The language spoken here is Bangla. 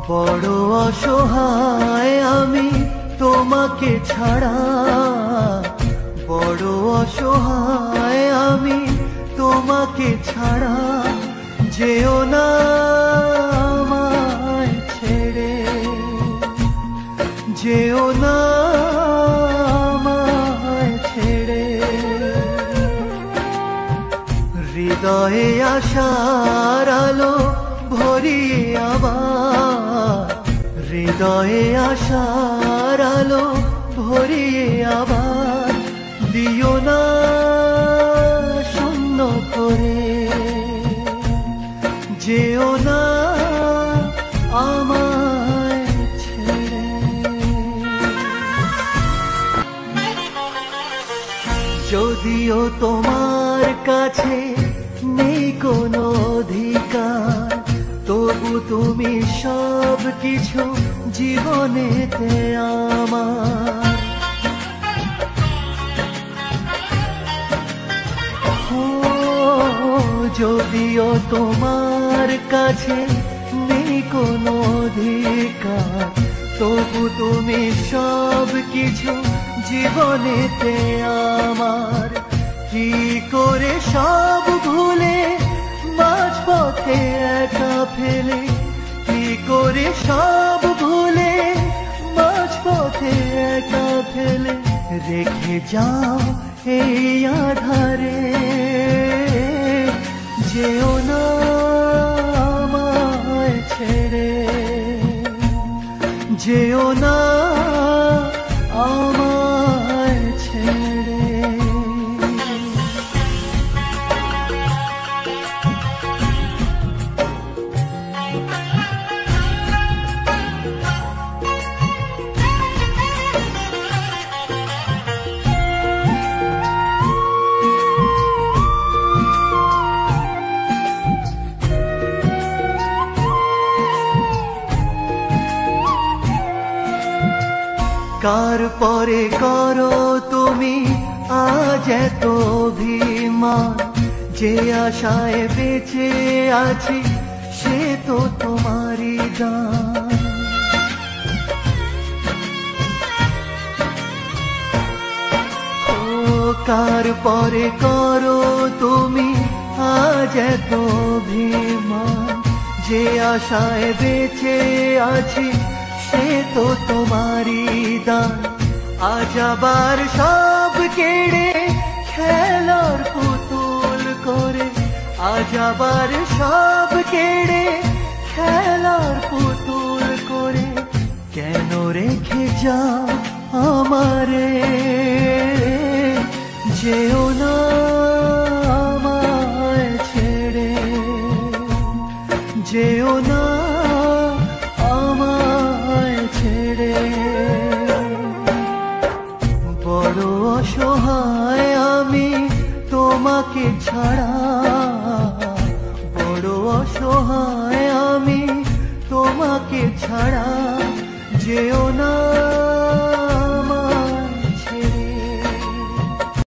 বড় অসহায় আমি তোমাকে ছাড়া, বড় অসহায় আমি তোমাকে ছাড়া। যেও না আমায় ছেড়ে, যেও না আমায় ছেড়ে। হৃদয়ে আশার আলো ভরিয়ে আবার, হৃদয়ে আশার আলো ভরিয়ে আবার দিও না শূন্য করে। যেও না আমায় ছেড়ে। যদিও তোমার কাছে নেই কোনো অধিকার, তবু তুমি সব কিছু জীবনেতে আমার। যদিও তোমার কাছে নেই কোনো অধিকার, তবু তুমি সব কিছু জীবনেতে আমার। কি করে সব ভুলে মাঝপথে একা ফেলে, কি করে সব ভুলে মাঝপথে একা ফেলে রেখে যাও এই আধারে। যেও না আমায় ছেড়ে, যেও না আমায় ছেড়ে। কার পরে করো তুমি আজ এত অভিমান, যে আশায় বেঁচে আছি সে তো তোমারই দান। ও কার পরে করো তুমি আজ এত অভিমান, যে আশায় বেঁচে আছি সে তো তোমারই দান। আজ আবার সব কেড়ে খেলার পুতুল করে, আজ আবার সব কেড়ে খেলার পুতুল করে কেন রেখে যাও আমারে। যেও না আমায় ছেড়ে, যেও না ছেড়ে। বড় অসহায় আমি তোমাকে ছাড়া, বড় অসহায় আমি তোমাকে ছাড়া। যেও না